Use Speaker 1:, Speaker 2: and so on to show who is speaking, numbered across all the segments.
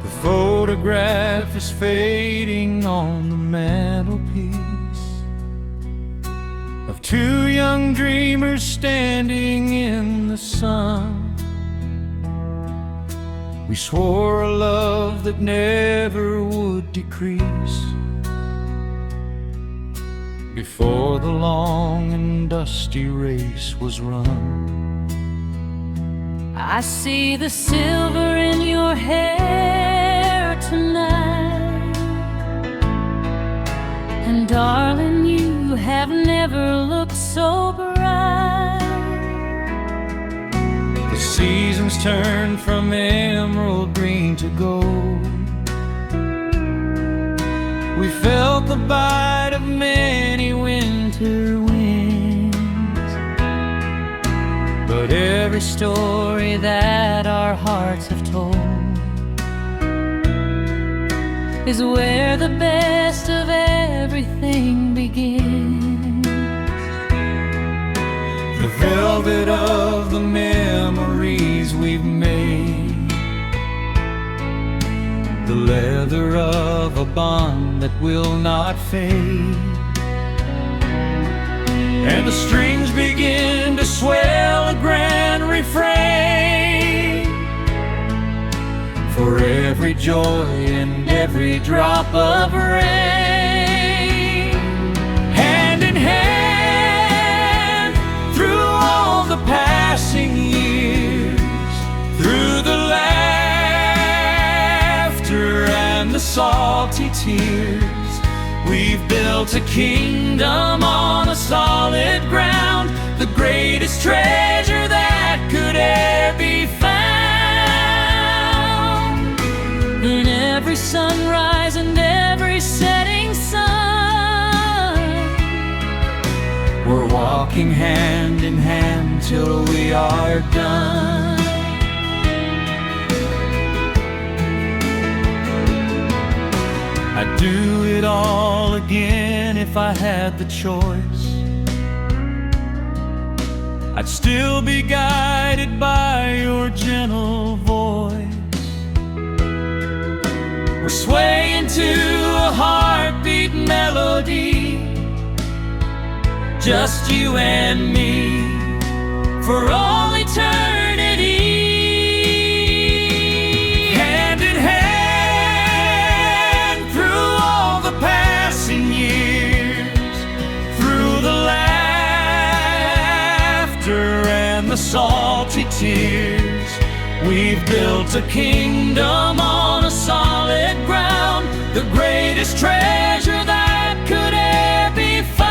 Speaker 1: The photograph is fading on the mantelpiece of two young dreamers standing in the sun. We swore a love that never would decrease before the long and dusty race was run.
Speaker 2: I see the silver in your hair tonight, and darling, you have never looked so bright.
Speaker 1: The seasons turn from emerald green to gold. We felt the bite of many winter winds, but every story that our hearts have told is where the best of everything begins. The velvet of the memories we've made, the leather of a bond that will not fade, and the strings begin to swell a grand refrain for every joy and every drop of rain. Hand in hand through all the passing years, through the laughter and the salty tears, we've built a kingdom on a solid ground, the greatest treasure that could ever be found.
Speaker 2: In every sunrise and every setting sun,
Speaker 1: we're walking hand in hand till we are done. I'd do it all again if I had the choice. I'd still be guided by your gentle voice. We're swaying to a heartbeat melody, just you and me for all eternity. Hand in hand through all the passing years, through the laughter and the salty tears, we've built a kingdom on a solid ground, the greatest treasure that could ever be found.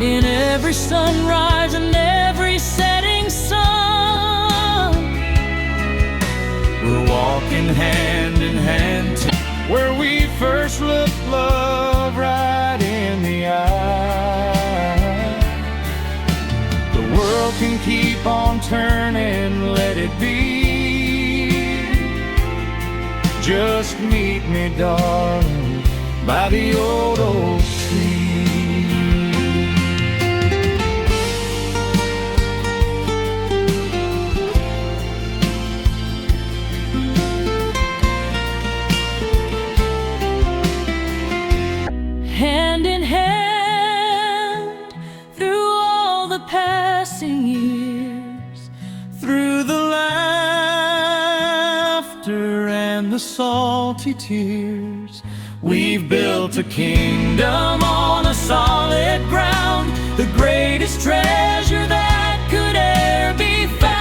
Speaker 1: In every sunrise and every setting sun, we're walking hand in hand to where we first looked love right in the eye. The world can keep on turning, let it be. Just meet me, darling, by the old oak tree.
Speaker 2: hand in hand through all the passing years,
Speaker 1: Through the laughter and the salty tears, we've built a kingdom on a solid ground, the greatest treasure that could ever be found.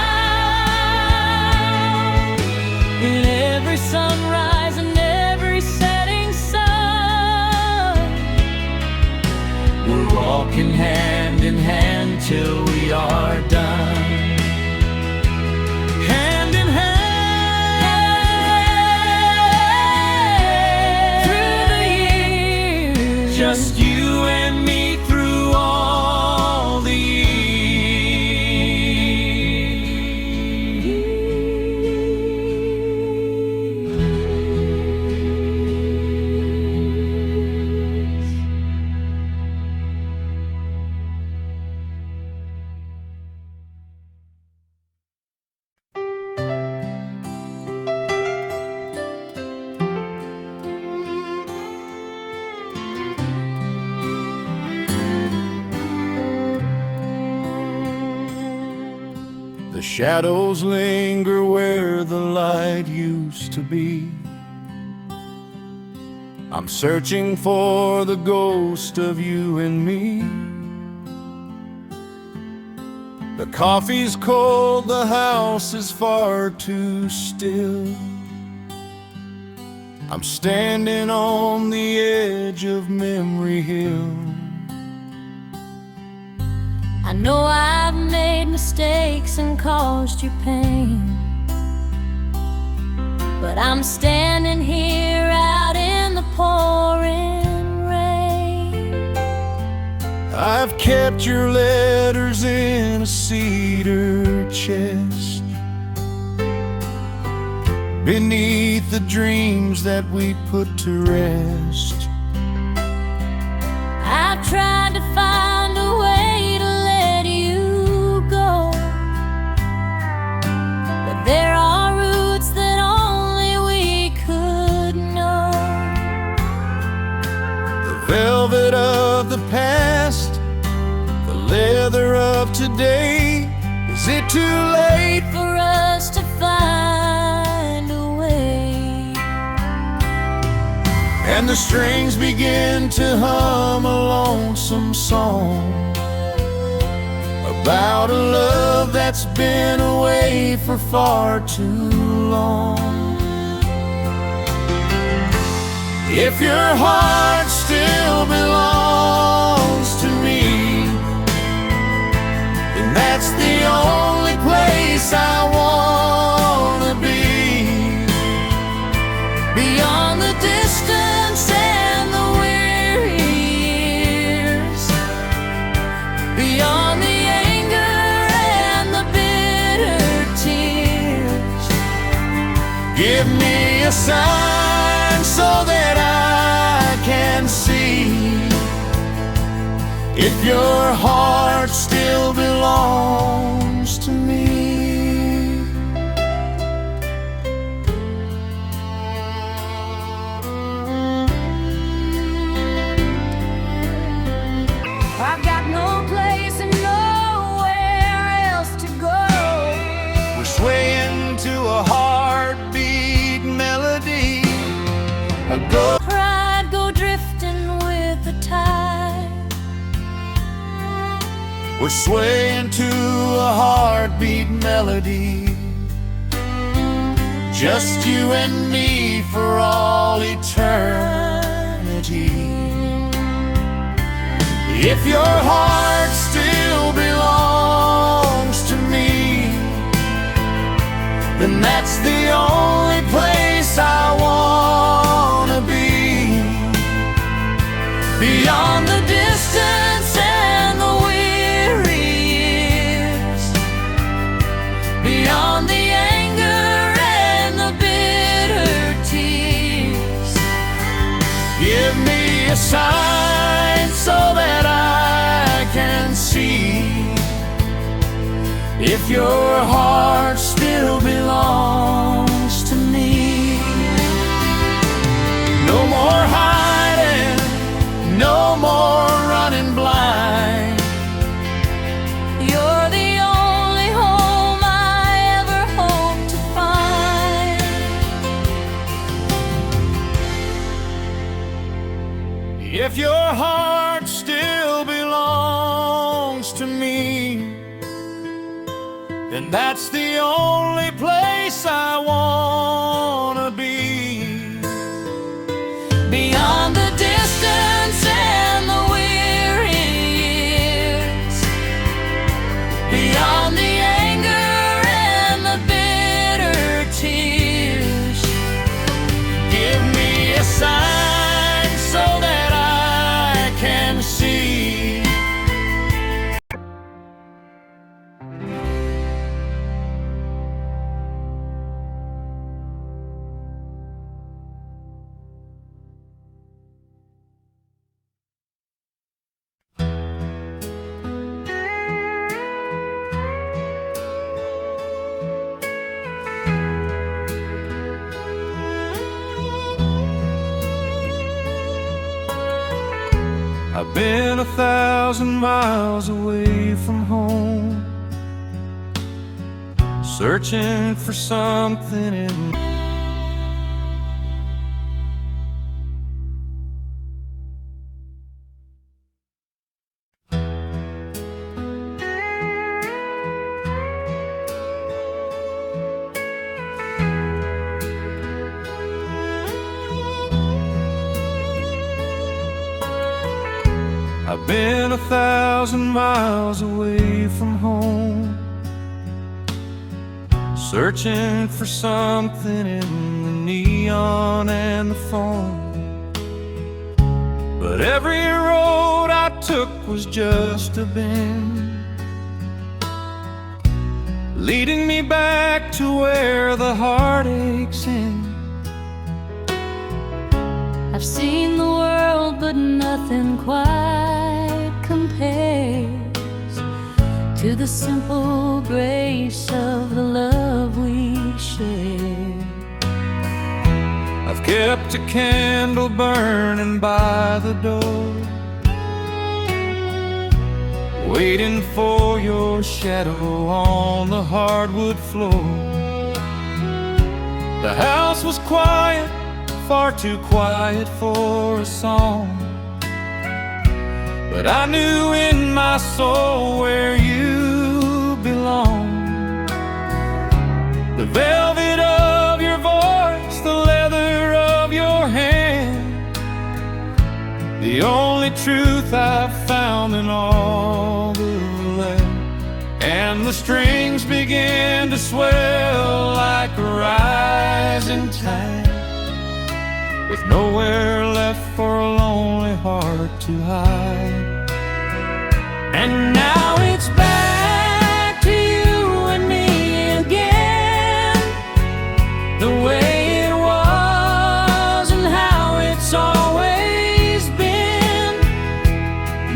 Speaker 1: In every sunrise and every setting sun, we're walking hand in hand till we are done. Hand in hand through the years, just you and me through all the years. Shadows linger where the light used to be. I'm searching for the ghost of you and me. The coffee's cold, the house is far too still. I'm standing on the edge of Memory Hill.
Speaker 2: I know I've made mistakes and caused you pain, but I'm standing here out in the pouring rain.
Speaker 1: I've kept your letters in a cedar chest, beneath the dreams that we put to rest.
Speaker 2: I've tried to find a way to let you go, but there are roots that only we could know.
Speaker 1: The velvet of the past, the leather of today. Is it too late
Speaker 2: For us to find a way?
Speaker 1: and the strings begin to hum a lonesome song about a love that's been away for far too long? If your heart still belongs to me, then that's the only place I wanna be.
Speaker 2: Beyond the distance and the weary years, beyond the anger and the bitter tears,
Speaker 1: Give me a sign so that I can see if your heart still belongs to me.
Speaker 2: I've got no place and nowhere else to go.
Speaker 1: We're swaying to a heartbeat melody, a
Speaker 2: Pride go drifting with the tide.
Speaker 1: We're swaying to a heartbeat melody, just you and me for all eternity. If your heart still belongs to me, then that's the only place I wanna be. Beyond the distance and the weary years, beyond the anger and the bitter tears, give me a sign so that I can see if your heart still belongs to me. No more hiding, no more running blind.
Speaker 2: You're the only home I ever hoped to find.
Speaker 1: If your heart still belongs to me, then that's the only place I wanna be.
Speaker 2: Beyond the distance and the weary years, beyond the anger and the bitter tears,
Speaker 1: Give me a sign so that I can see. I've been 1,000 miles away from home, searching for something in I've been 1,000 miles away from home, searching for something in the neon and the phone. But every road I took was just a bend, leading me back to where the heartaches end.
Speaker 2: I've seen the world, but nothing quite compares to the simple grace of the love we share.
Speaker 1: I've kept a candle burning by the door, waiting for your shadow on the hardwood floor. The house was quiet, far too quiet for a song, but I knew in my soul where you belong. The velvet of your voice, the leather of your hand, the only truth I've found in all the land. And the strings began to swell like a rising tide, with nowhere left for a lonely heart to hide. And now it's back to you and me again, the way it was and how it's always been.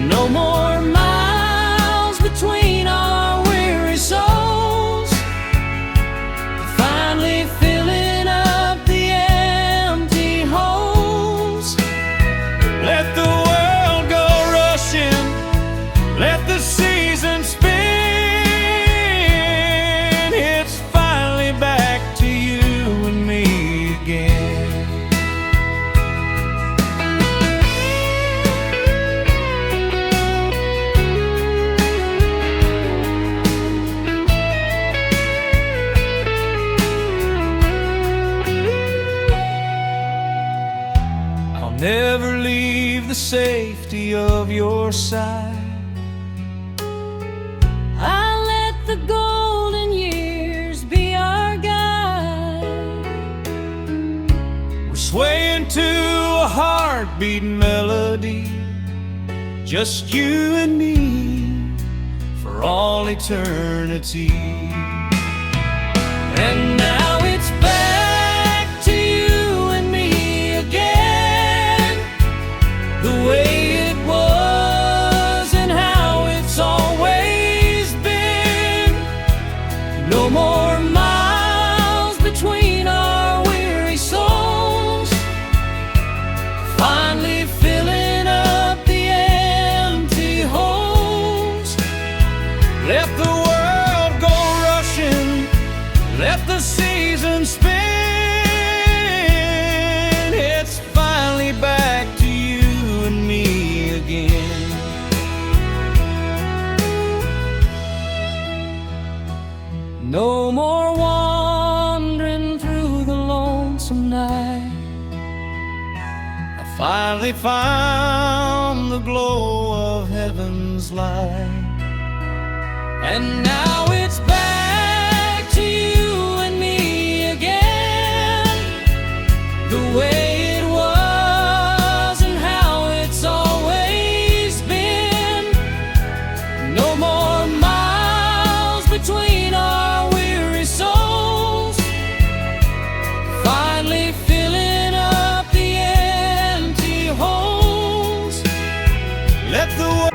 Speaker 1: No more miles between our weary souls, finally filling up the empty holes. Let the world go rushing, let the season spin. It's finally back to you and me again. I'll never leave the safety of your side.
Speaker 2: I'll let the golden years be our guide.
Speaker 1: We're swaying to a heartbeat melody, just you and me for all eternity. And now it's back to you and me again, the way it was and how it's always been. No more miles between our weary souls, finally filling up the empty holes. Let the world go rushing, let the season spin. It's finally back to you and me again. No more wandering through the lonesome night. I finally found the glow of heaven's light. And now it's back to you and me again, the way it was and how it's always been. No more miles between our weary souls, finally filling up the empty holes. Let the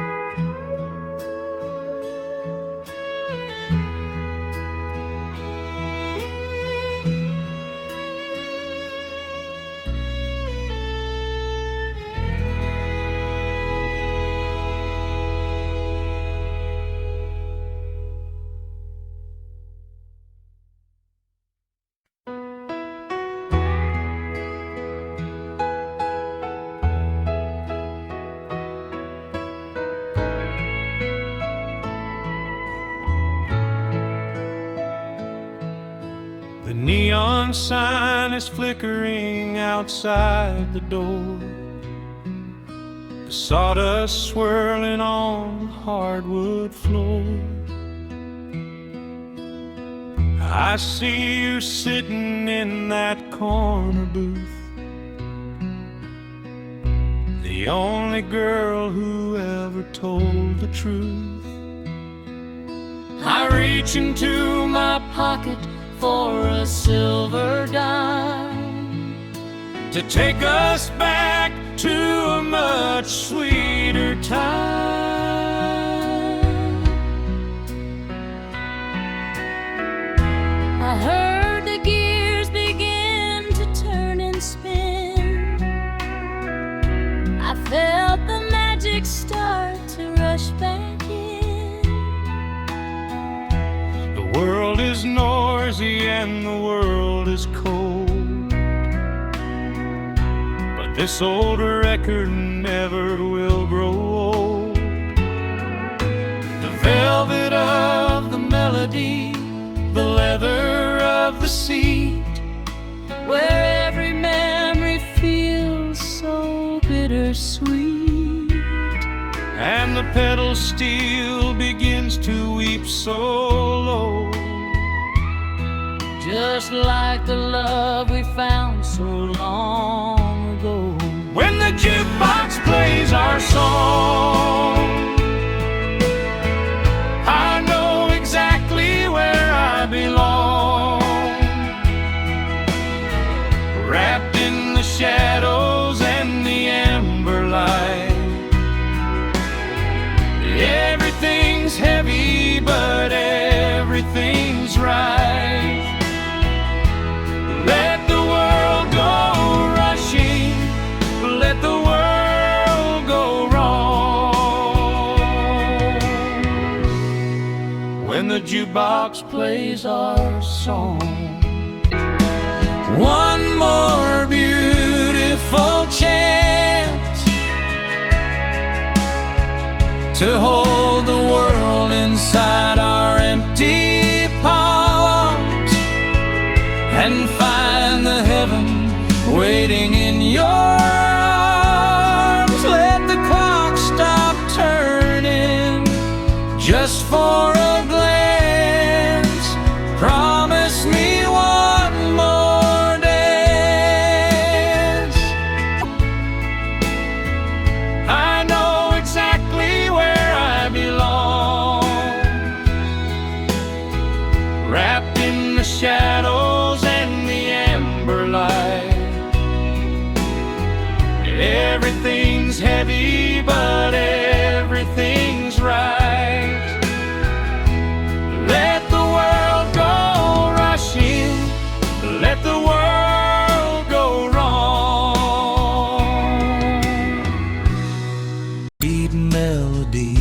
Speaker 1: neon sign is flickering outside the door, the sawdust swirling on the hardwood floor. I see you sitting in that corner booth, the only girl who ever told the truth.
Speaker 2: I reach into my pocket for a silver dime
Speaker 1: to take us back to a much sweeter time.
Speaker 2: I heard the gears begin to turn and spin. I felt the magic start to rush back in.
Speaker 1: The world is noisy and the world is cold, but this old record never will grow old. The velvet of the melody, the leather of the seat,
Speaker 2: where every memory feels so bittersweet,
Speaker 1: and the pedal steel begins to weep so low,
Speaker 2: just like the love we found so long ago.
Speaker 1: When the jukebox plays our song, I know exactly where I belong, wrapped in the shadows and the amber light. Everything's heavy, but everything's right. Let the world go rushing, let the world go wrong. When the jukebox plays our song, one more beautiful chance to hold the world inside our empty palms and find the heaven waiting in your arms. Let the clock stop turning just for a glance. Promise me one more dance. I know exactly where I belong, wrapped in the shadows and the amber light. Everything's heavy, but everything's right. Let the world go rushing, let the world go wrong. Sweet melody,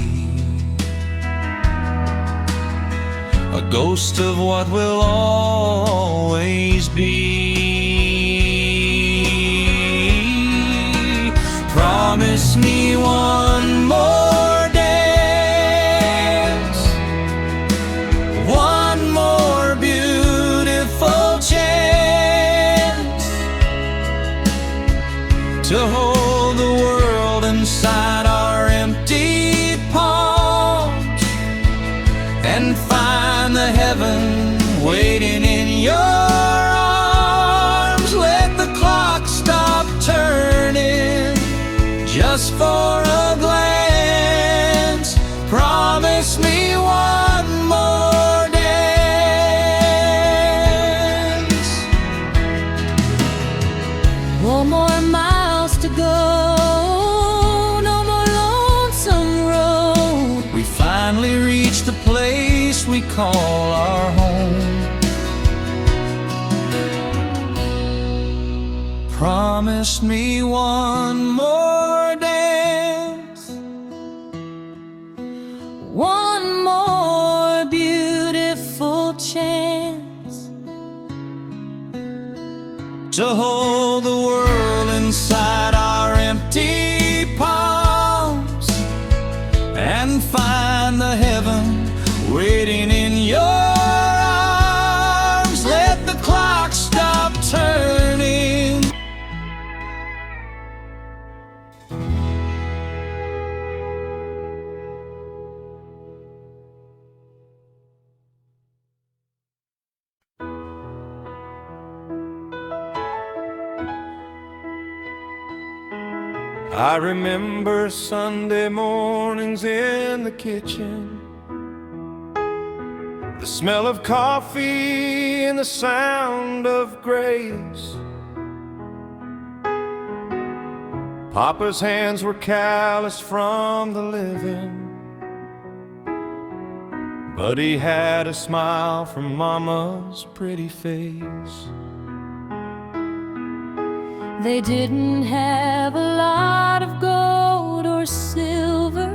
Speaker 1: a ghost of what will always be. Promise me one more dance, one more beautiful chance to hold the world inside our empty palms and find the heaven waiting in your arms. Let the clock stop turning just for a glance. Promise me one more dance.
Speaker 2: One more miles to go, no more lonesome road.
Speaker 1: We finally reached the place we call our home. Promise me one more dance,
Speaker 2: One more beautiful chance
Speaker 1: to hold the world inside our empty palms and find the heaven waiting in your arms. Let the clock I remember Sunday mornings in the kitchen, the smell of coffee and the sound of grace. Papa's hands were calloused from the living, but he had a smile from Mama's pretty face.
Speaker 2: They didn't have a lot of gold or silver,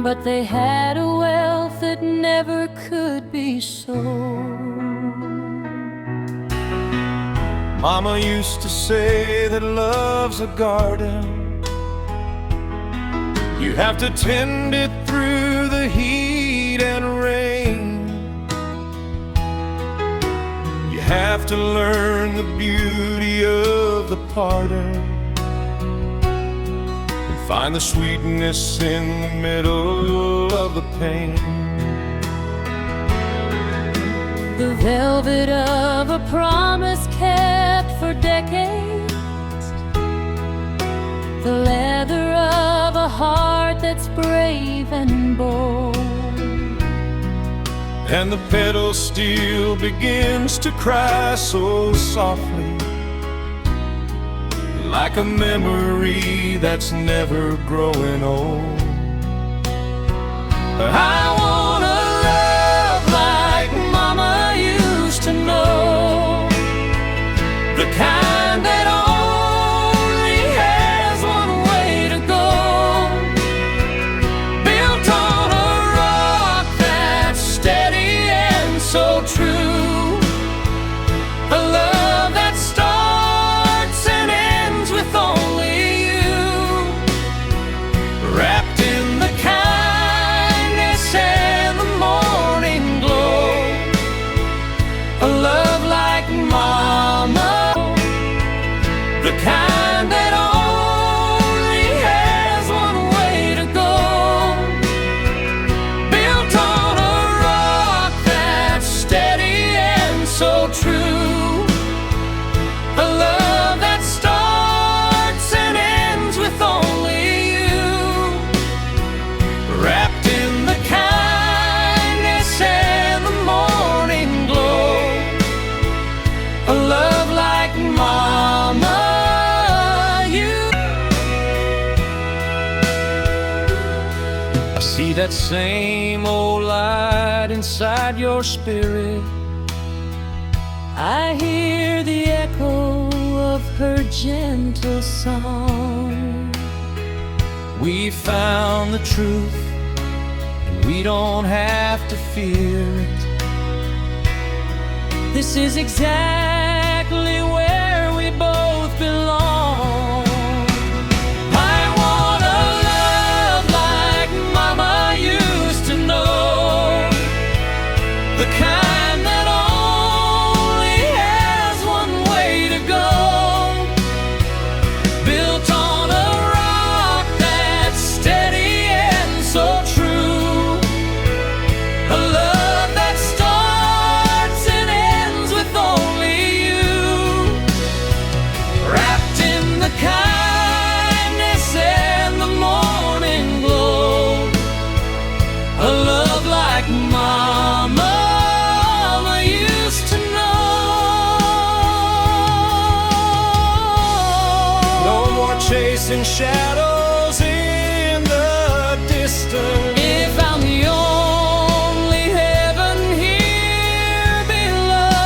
Speaker 2: but they had a wealth that never could be sold.
Speaker 1: Mama used to say that love's a garden. You have to tend it through the heat and rain. You have to learn the beauty of the pardon and find the sweetness in the middle of the pain.
Speaker 2: The velvet of a promise kept for decades, the leather of a heart that's brave and bold,
Speaker 1: and the pedal steel begins to cry so softly, like a memory that's never growing old. I wanna love like Mama used to know, the kind that only has one way to go, built on a rock that's steady and so true, a love that starts and ends with only you, wrapped in the kindness and the morning glow, a love like Mama, the kind that only has one way to go, built on a rock that's steady and so true, a love that starts and ends with only you, wrapped in the kindness and the morning glow, a love like Mama. I see that same old light inside your spirit.
Speaker 2: I hear the echo of her gentle song.
Speaker 1: We found the truth, and we don't have to fear it.
Speaker 2: This is exactly where we both belong.
Speaker 1: I wanna love like Mama used to know, the kind that only has one way to go, built on a rock that's steady and so true, a love that starts and ends with only you, wrapped in the kindness and the morning glow, a love like Mama used to know. No more chasing shadows in the distance. If I'm the only heaven here below,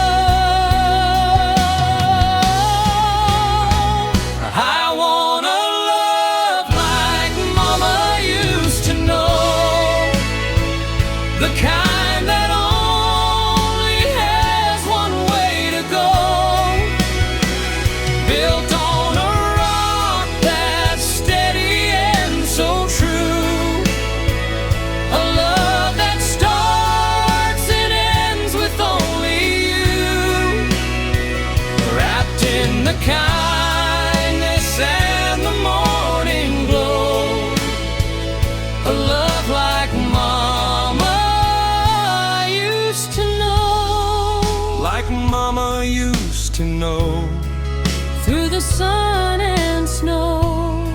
Speaker 1: I wanna love like Mama used to know, the kind that only has one way to go, built on a rock that's steady and so true, a love that starts and ends with only you, wrapped in the kindness and the morning glow, a love like Mama used to know, like Mama used to know.
Speaker 2: through the sun and snow.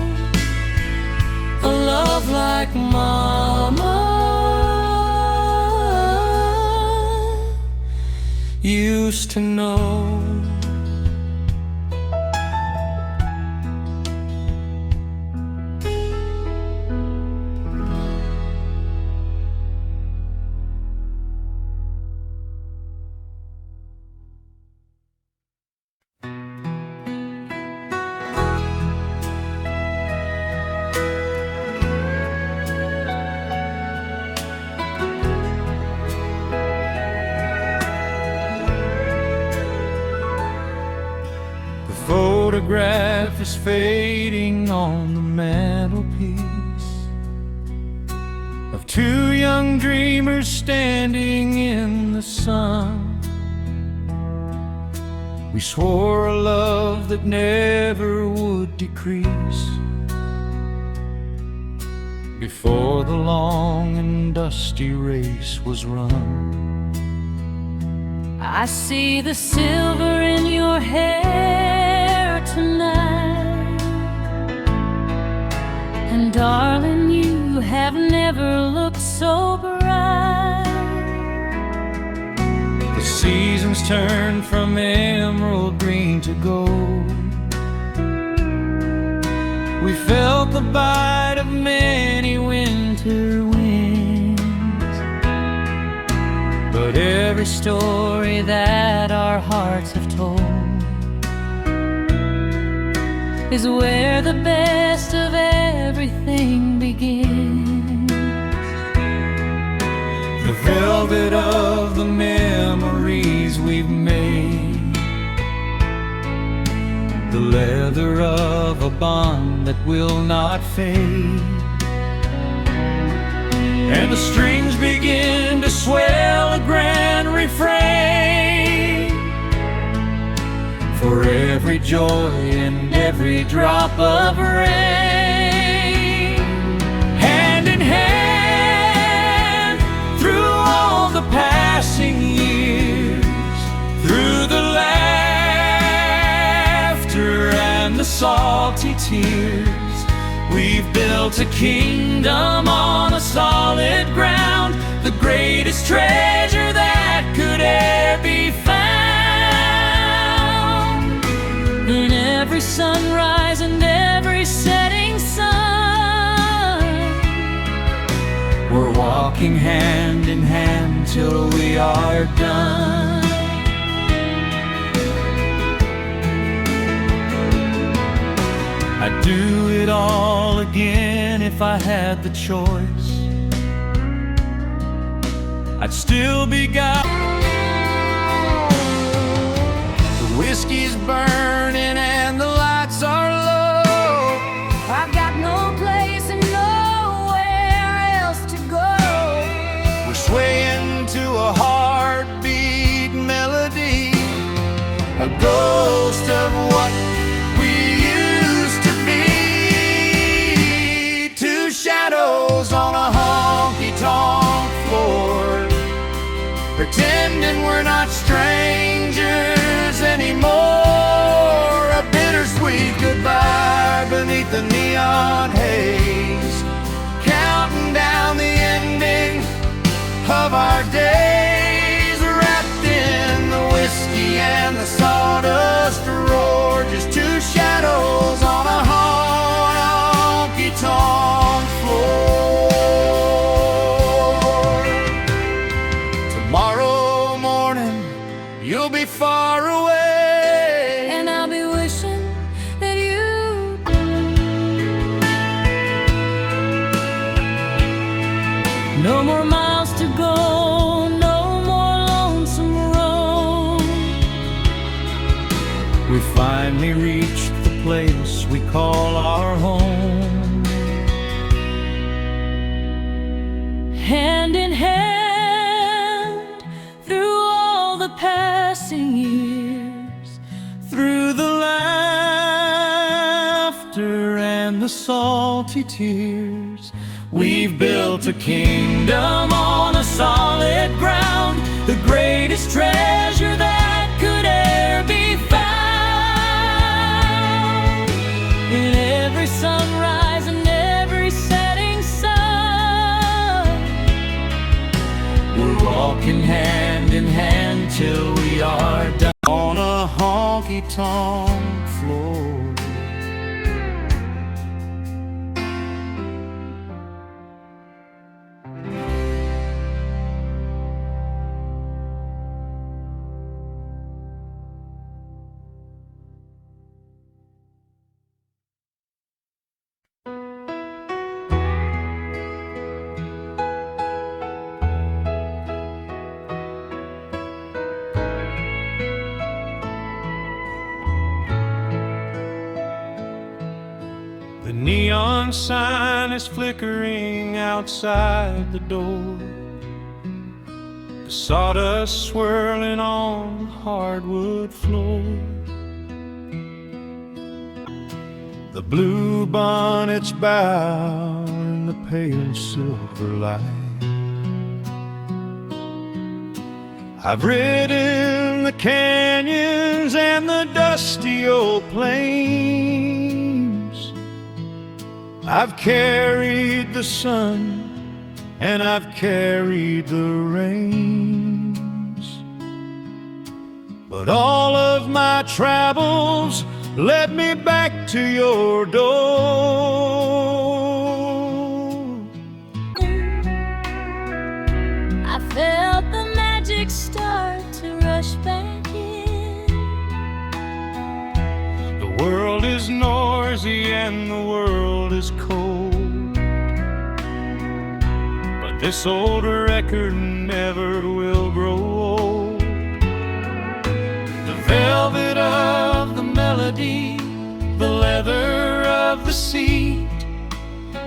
Speaker 2: A love like Mama used to know.
Speaker 1: Photograph is fading on the mantelpiece of two young dreamers standing in the sun. We swore a love that never would decrease before the long and dusty race was run.
Speaker 2: I see the silver in your hair tonight, and darling, you have never looked so bright.
Speaker 1: The seasons turn from emerald green to gold. We felt the bite of many winter winds, but every story that our hearts have told is where the best of everything begins. The velvet of the memories we've made, the leather of a bond that will not fade, and the strings begin to swell a grand refrain for every joy and every drop of rain. Hand in hand through all the passing years, through the laughter and the salty tears, we've built a kingdom on a solid ground, the greatest treasure that could ever be found. In every sunrise and every setting sun, we're walking hand in hand till we are done. I'd do it all again if I had the choice. I'd still be God. The whiskey's burning and the lights are low.
Speaker 2: I've got no place and nowhere else to go.
Speaker 1: We're swaying to a heartbeat melody, a ghost of what we used to be. Two shadows on a honky-tonk floor, pretending we're not strangers anymore. A bittersweet goodbye beneath the neon haze, counting down the ending of our days, wrapped in the whiskey and the sawdust roar. Just two shadows on a honky-tonk floor. Tomorrow morning you'll be far away,
Speaker 2: And I'll be wishing that you no more miles to go, no more lonesome road.
Speaker 1: we finally reached the place we call our home.
Speaker 2: Hand in hand through all the passing years,
Speaker 1: Through the laughter and the salty tears, we've built a kingdom on a solid ground, the greatest treasure that could ever be found. honky-tonk floor. The neon sign is flickering outside the door. The sawdust swirling on the hardwood floor. The blue bonnets bow in the pale silver light. I've ridden the canyons and the dusty old plains. I've carried the sun and I've carried the rains, but all of my travels led me back to your door.
Speaker 2: I felt the magic start to rush back in.
Speaker 1: The world is noisy and the world is cold, but this old record never will grow old. The velvet of the melody, the leather of the seat,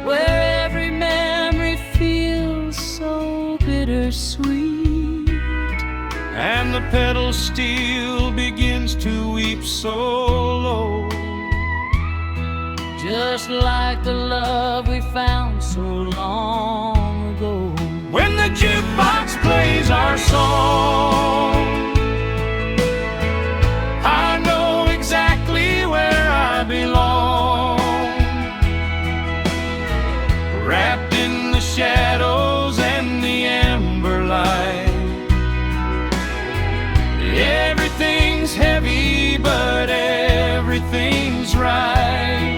Speaker 2: Where every memory feels so bittersweet.
Speaker 1: and the pedal steel begins to weep so low.
Speaker 2: Just like the love we found so long ago.
Speaker 1: When the jukebox plays our song, I know exactly where I belong. Wrapped in the shadows and the amber light. Everything's heavy, but everything's right.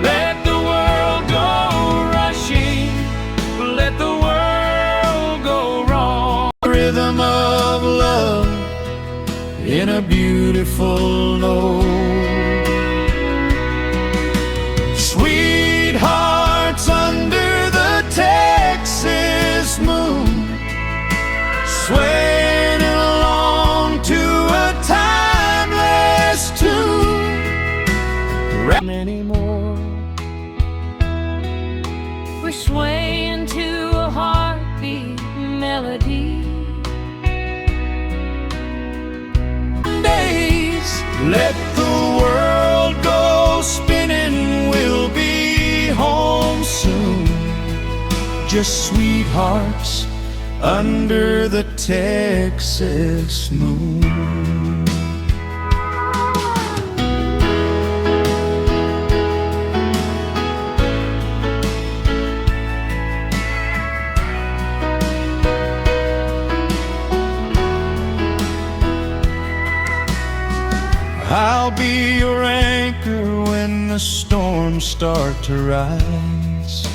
Speaker 1: Let the world go rushing, let the world go wrong. Rhythm of love in a beautiful note. Sweethearts under the Texas moon, swaying along to a timeless tune. Many more.
Speaker 2: We're swaying to a heartbeat melody.
Speaker 1: Days, let the world go spinning. We'll be home soon. Just sweethearts under the Texas moon. I'll be your anchor when the storms start to rise.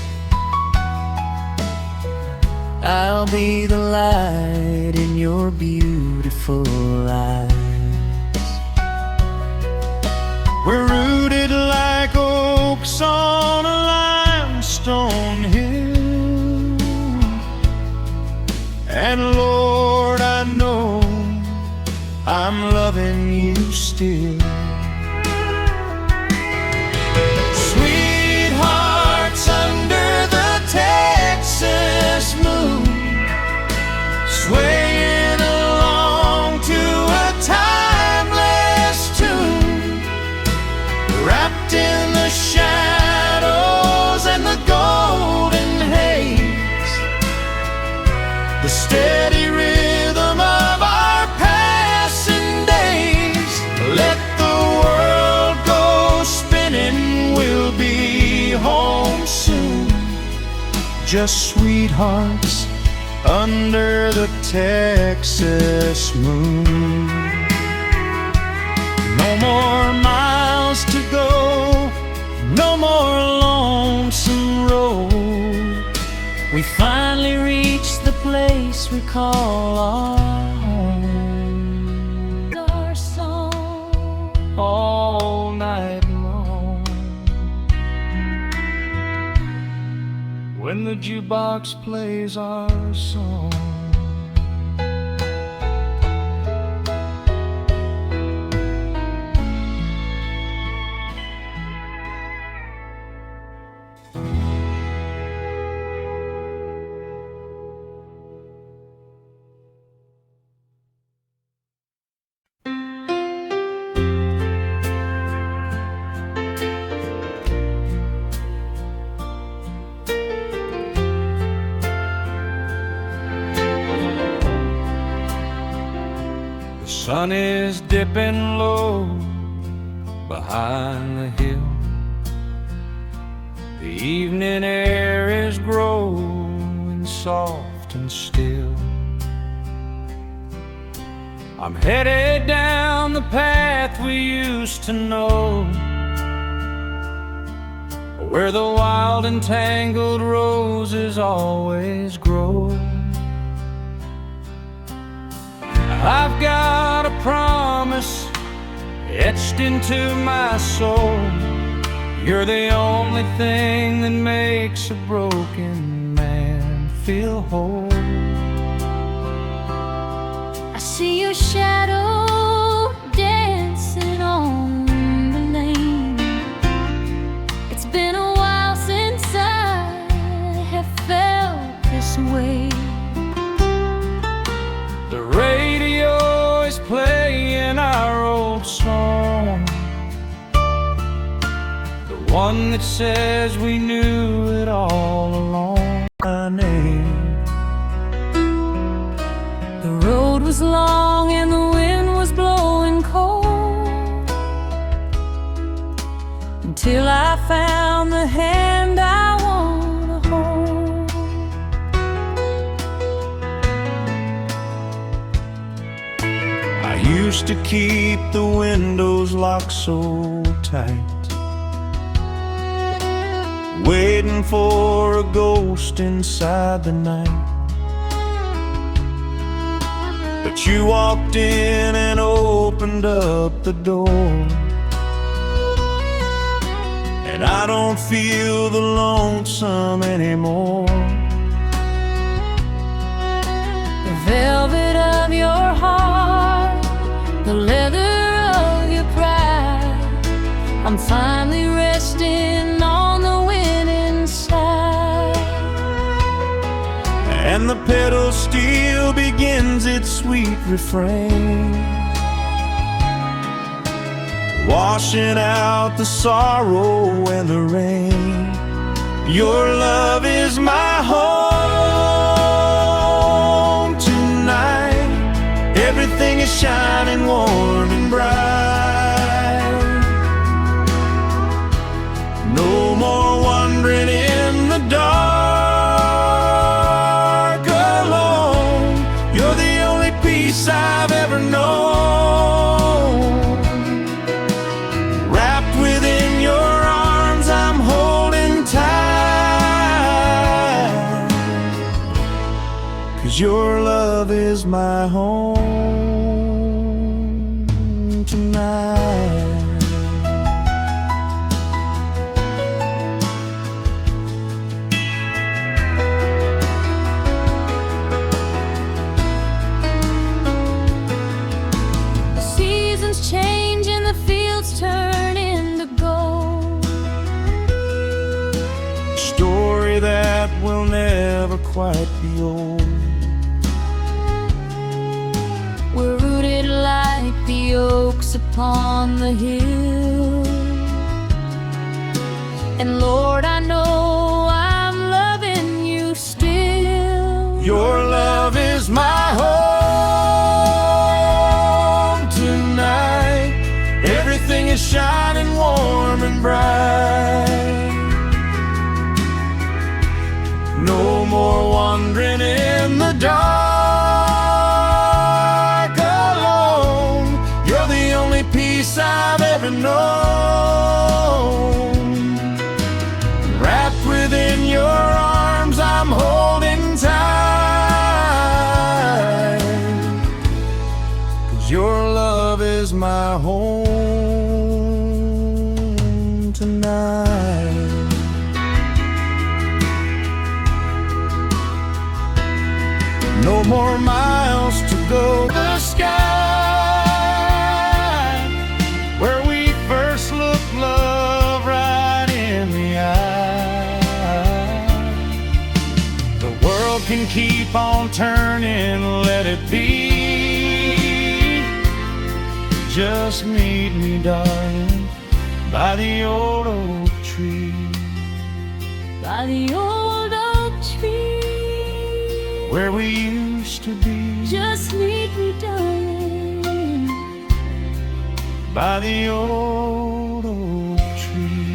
Speaker 1: I'll be the light in your beautiful eyes. We're rooted like oaks on a limestone hill, and Lord, I know I'm loving you still. Sweethearts under the Texas moon, swaying along to a timeless tune, wrapped in the shadows and the golden haze, the steady rhythm of our passing days. Let the world go spinning, we'll be home soon. Just sweethearts under the Texas moon. We finally reached the place we call our home.
Speaker 2: Our song
Speaker 1: All night long, when the jukebox plays our song. The sun is dipping low behind the hill. The evening air is growing soft and still. I'm headed down the path we used to know, where the wild and tangled roses always grow. I've got a promise etched into my soul. You're the only thing that makes a broken man feel whole.
Speaker 2: I see your shadow dancing on the lane. It's been a while since I have felt this way.
Speaker 1: The radio is playing our old song, the one that says we knew it all along. My name.
Speaker 2: The road was long and the wind was blowing cold, until I found the hand I want to hold.
Speaker 1: I used to keep the windows locked so tight, waiting for a ghost inside the night. But you walked in and opened up the door, and I don't feel the lonesome anymore.
Speaker 2: The velvet of your heart, the leather of your pride, I'm finally resting on the winning side.
Speaker 1: And the pedal steel begins its sweet refrain, washing out the sorrow and the rain. Your love is my home tonight. Everything is shining warm and bright. No more wandering in the dark alone. You're the only peace I've ever known. Wrapped within your arms, I'm holding tight, 'cause your love is my home tonight.
Speaker 2: Seasons change and the fields turn into gold.
Speaker 1: Story that will never quite be old.
Speaker 2: We're rooted like the oaks upon the hill, and Lord, I know I'm loving you still.
Speaker 1: Your love is my home tonight. Everything is shining warm and bright. No more wandering in the dark alone. You're the only peace I've ever known. Wrapped within your arms, I'm holding your love is my home tonight. No more miles to go. The sky where we first looked love right in the eye. The world can keep on turning, let it be. Just meet me, darling, by the old oak tree.
Speaker 2: By the old oak tree
Speaker 1: Where we used to be.
Speaker 2: Just meet me, darling,
Speaker 1: By the old oak tree.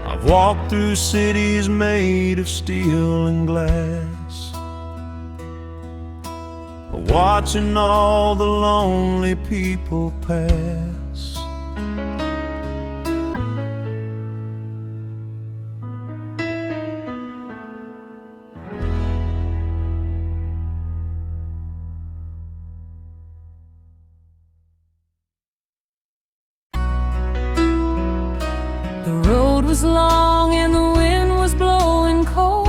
Speaker 1: I've walked through cities made of steel and glass, watching all the lonely people pass.
Speaker 2: The road was long and the wind was blowing cold,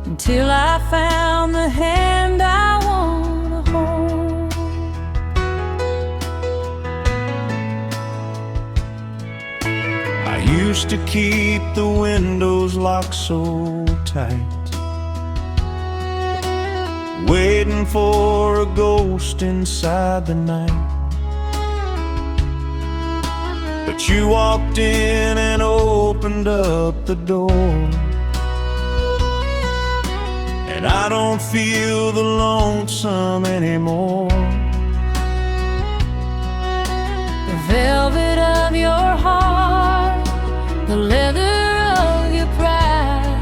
Speaker 2: until I found the hand I want to hold.
Speaker 1: I used to keep the windows locked so tight, waiting for a ghost inside the night. But you walked in and opened up the door, and I don't feel the lonesome anymore.
Speaker 2: The velvet of your heart, the leather of your pride,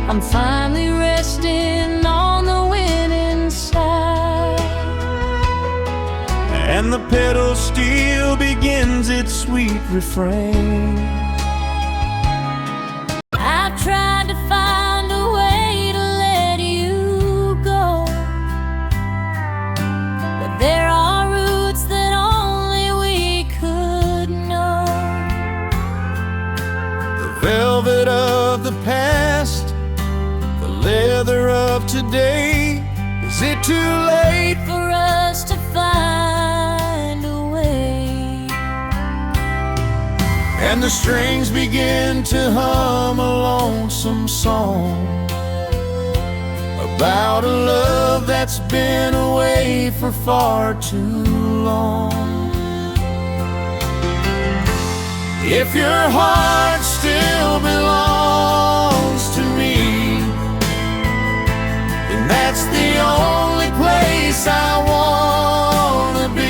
Speaker 2: I'm finally resting on the winning side.
Speaker 1: And the pedal still begins its sweet refrain.
Speaker 2: I've tried to find a way to let you go, but there are roots that only we could know.
Speaker 1: The velvet of the past, the leather of today. Is it too late
Speaker 2: For us to find a way,
Speaker 1: and the strings begin to hum a lonesome song about a love that's been away for far too long? If your heart still belongs to me, then that's the only place I wanna be.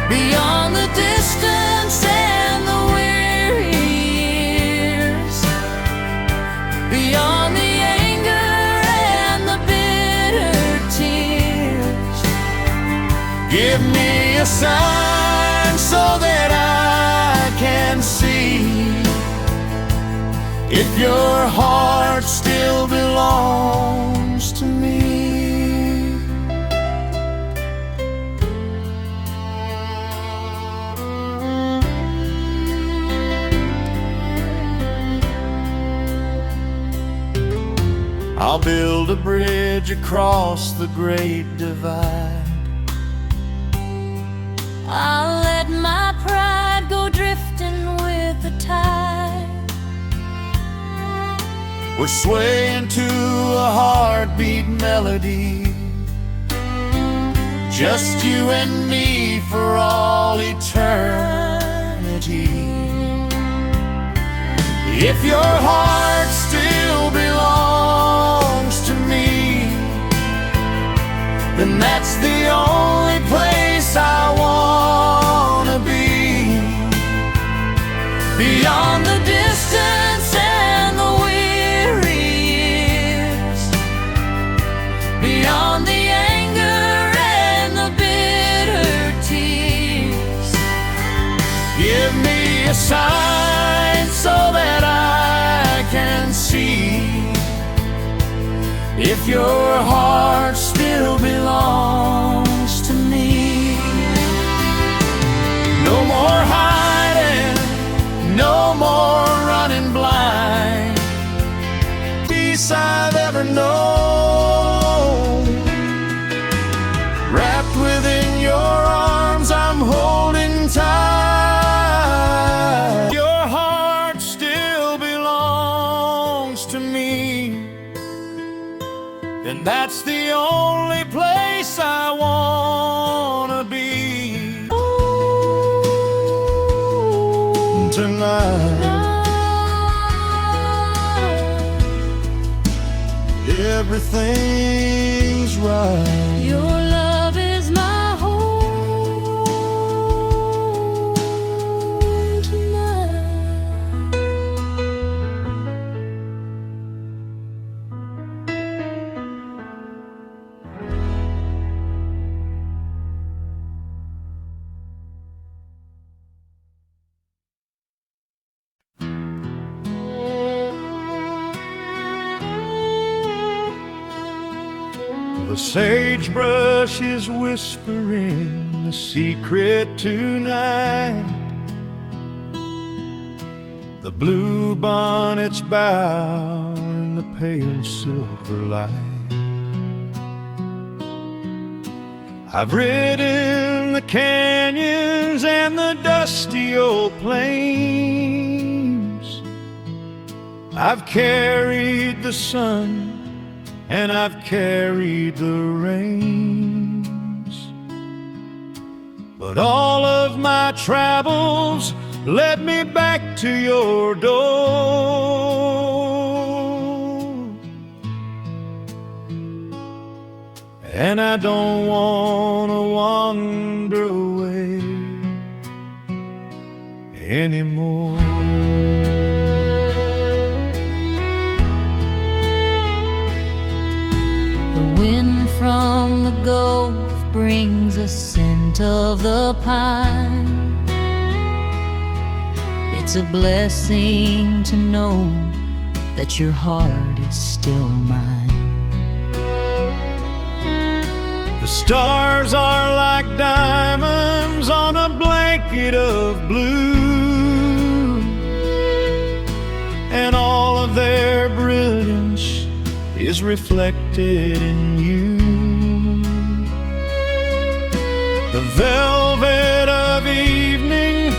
Speaker 2: beyond the distance and the weary years, beyond the anger and the bitter tears.
Speaker 1: Give me a sign so that I can see if your heart still belongs to me. I'll build a bridge across the great divide.
Speaker 2: I'll let my pride go drifting with the tide.
Speaker 1: We're swaying to a heartbeat melody, just you and me for all eternity. If your heart still belongs to me, then that's the only place I wanna be. Beyond the distance and the weary years, beyond the anger and the bitter tears, give me a sign so that I can see if your heart still belongs to me. No more hiding, no more running blind. Peace I've ever known, wrapped within your arms, I'm holding tight. Your heart still belongs to me, and that's the only place I wanna be. Tonight, everything's right.
Speaker 2: Your love is my home tonight.
Speaker 1: The sagebrush is whispering a secret tonight. The blue bonnets bow in the pale silver light. I've ridden the canyons and the dusty old plains. I've carried the sun and I've carried the rains, but all of my travels led me back to your door. And I don't want to wander away anymore.
Speaker 2: Wind from the Gulf brings a scent of the pine. It's a blessing to know that your heart is still mine.
Speaker 1: The stars are like diamonds on a blanket of blue, and all of their brilliance is reflected in you. The velvet of evening,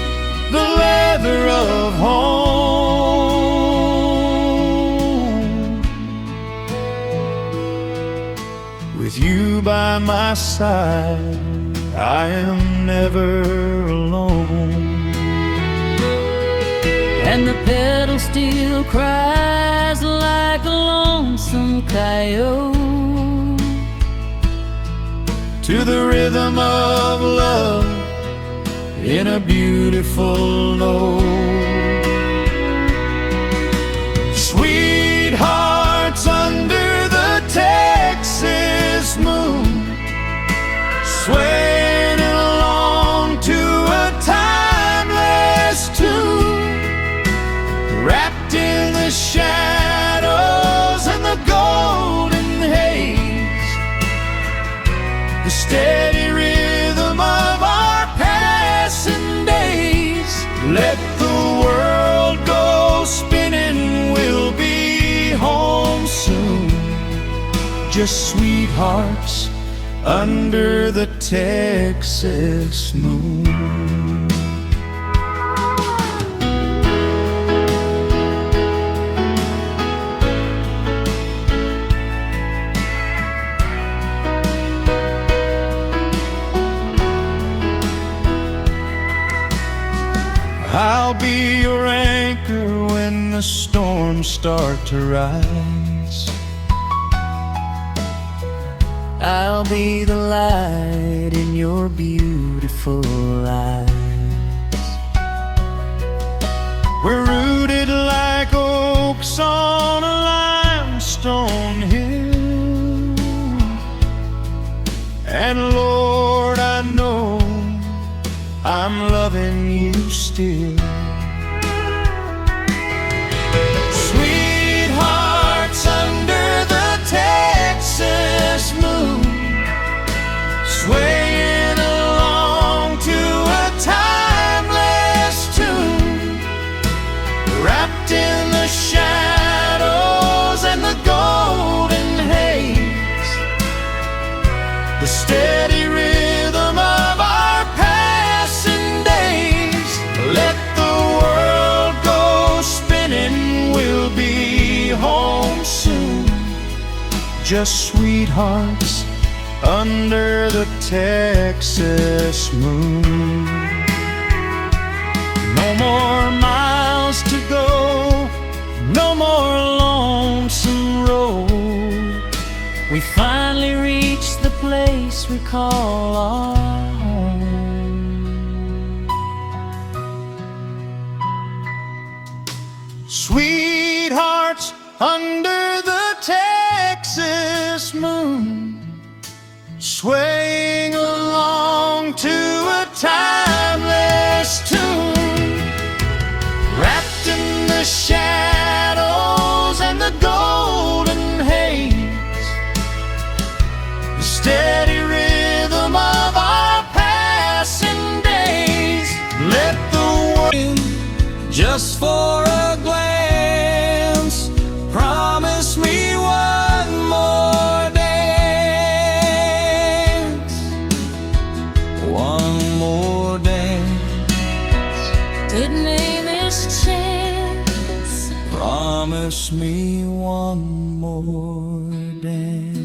Speaker 1: the leather of home. With you by my side, I am never alone.
Speaker 2: And the pedal steel cries like a lonesome coyote
Speaker 1: to the rhythm of love in a beautiful note. Sweethearts under the Texas moon, swaying along to a timeless tune, wrapped in the shadows and the golden haze, the steady rhythm of our passing days. Let the world go spinning, we'll be home soon, just sweethearts under the Texas moon. I'll be your anchor when the storms start to rise. I'll be the light in your beautiful eyes. We're rooted like oaks on a limestone hill, and Lord, I know I'm loving you still. Sweethearts under the Texas moon, swaying along to a timeless tune, wrapped in the shadows and the golden haze, the steady rhythm of our passing days. Let the world go spinning, we'll be home soon, just sweethearts under the Texas moon. No more miles to go, no more lonesome road. We finally reached the place we call our home. Sweethearts under the Texas moon, swaying along to a timeless tune, wrapped in the shadows and the golden haze, the steady rhythm of our passing days. Let the world just for a glance, promise me one more dance, one more dance.
Speaker 2: Good name is chance.
Speaker 1: Promise me one more dance.